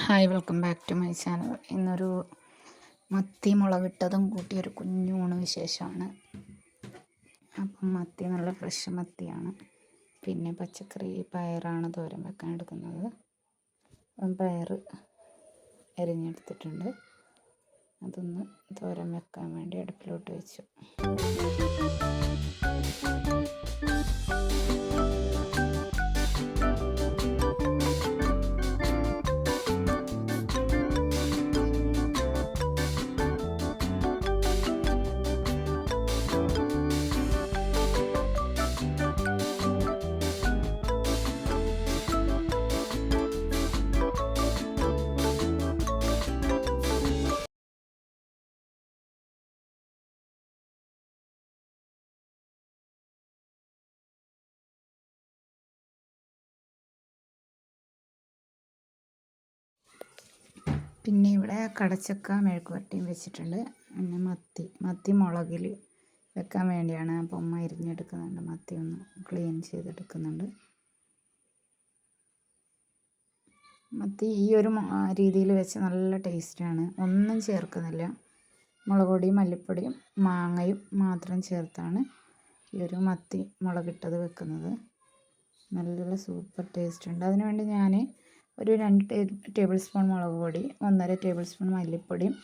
Hi, welcome back to my channel. ഇന്നൊരു മത്തി മുളകിട്ടതും കൂട്ടിയൊരു കുഞ്ഞൂണ് വിശേഷമാണ്. അപ്പം മത്തി നല്ല ഫ്രഷ് മത്തിയാണ്. പിന്നെ പച്ചക്കറി പയറാണ് തോരൻ വെക്കാൻ എടുക്കുന്നത്. പയർ എരിഞ്ഞെടുത്തിട്ടുണ്ട്. അതൊന്ന് തോരൻ വെക്കാൻ വേണ്ടി അടുപ്പിലോട്ട് വെച്ചു. പിന്നെ ഇവിടെ കടച്ചക്ക മെഴുക്കുവരട്ടിയും വെച്ചിട്ടുണ്ട്. പിന്നെ മത്തി മുളകിൽ വെക്കാൻ വേണ്ടിയാണ്. അപ്പം അമ്മ അരിഞ്ഞെടുക്കുന്നുണ്ട്. മത്തി ഒന്ന് ക്ലീൻ ചെയ്തെടുക്കുന്നുണ്ട്. മത്തി ഈ ഒരു രീതിയിൽ വെച്ച് നല്ല ടേസ്റ്റാണ്. ഒന്നും ചേർക്കുന്നില്ല. മുളക് പൊടിയും മല്ലിപ്പൊടിയും മാങ്ങയും മാത്രം ചേർത്താണ് ഈ ഒരു മത്തി മുളകിട്ടത് വെക്കുന്നത്. നല്ല സൂപ്പർ ടേസ്റ്റ് ഉണ്ട്. അതിനുവേണ്ടി ഞാൻ ഒരു 2 ടേബിൾ സ്പൂൺ മുളക് പൊടി, 1.5 ടേബിൾ സ്പൂൺ മല്ലിപ്പൊടിയും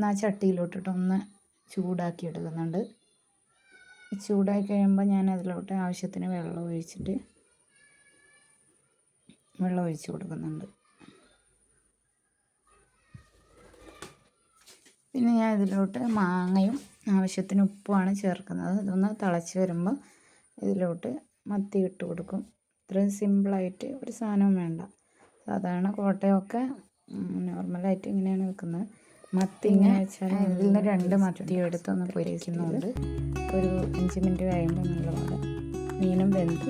ആ ചട്ടിയിലോട്ടിട്ട് ഒന്ന് ചൂടാക്കി എടുക്കുന്നുണ്ട്. ചൂടാക്കി കഴിയുമ്പോൾ ഞാൻ അതിലോട്ട് ആവശ്യത്തിന് വെള്ളം ഒഴിച്ച് കൊടുക്കുന്നുണ്ട്. പിന്നെ ഞാൻ ഇതിലോട്ട് മാങ്ങയും ആവശ്യത്തിന് ഉപ്പുമാണ് ചേർക്കുന്നത്. ഇതൊന്ന് തിളച്ച് വരുമ്പോൾ ഇതിലോട്ട് മത്തി ഇട്ട് കൊടുക്കും. ഇത്രയും സിമ്പിളായിട്ട് ഒരു സാധനവും വേണ്ട. സാധാരണ കോട്ടയമൊക്കെ നോർമലായിട്ട് ഇങ്ങനെയാണ് വെക്കുന്നത്. മത്തി ഇങ്ങനെ വെച്ചാൽ ഇതിൽ നിന്ന് 2 മത്തി എടുത്തൊന്ന് പൊരിക്കുന്നുണ്ട്. ഒരു 5 മിനിറ്റ് കഴിയുമ്പോൾ നല്ലപോലെ മീനും വെന്ത്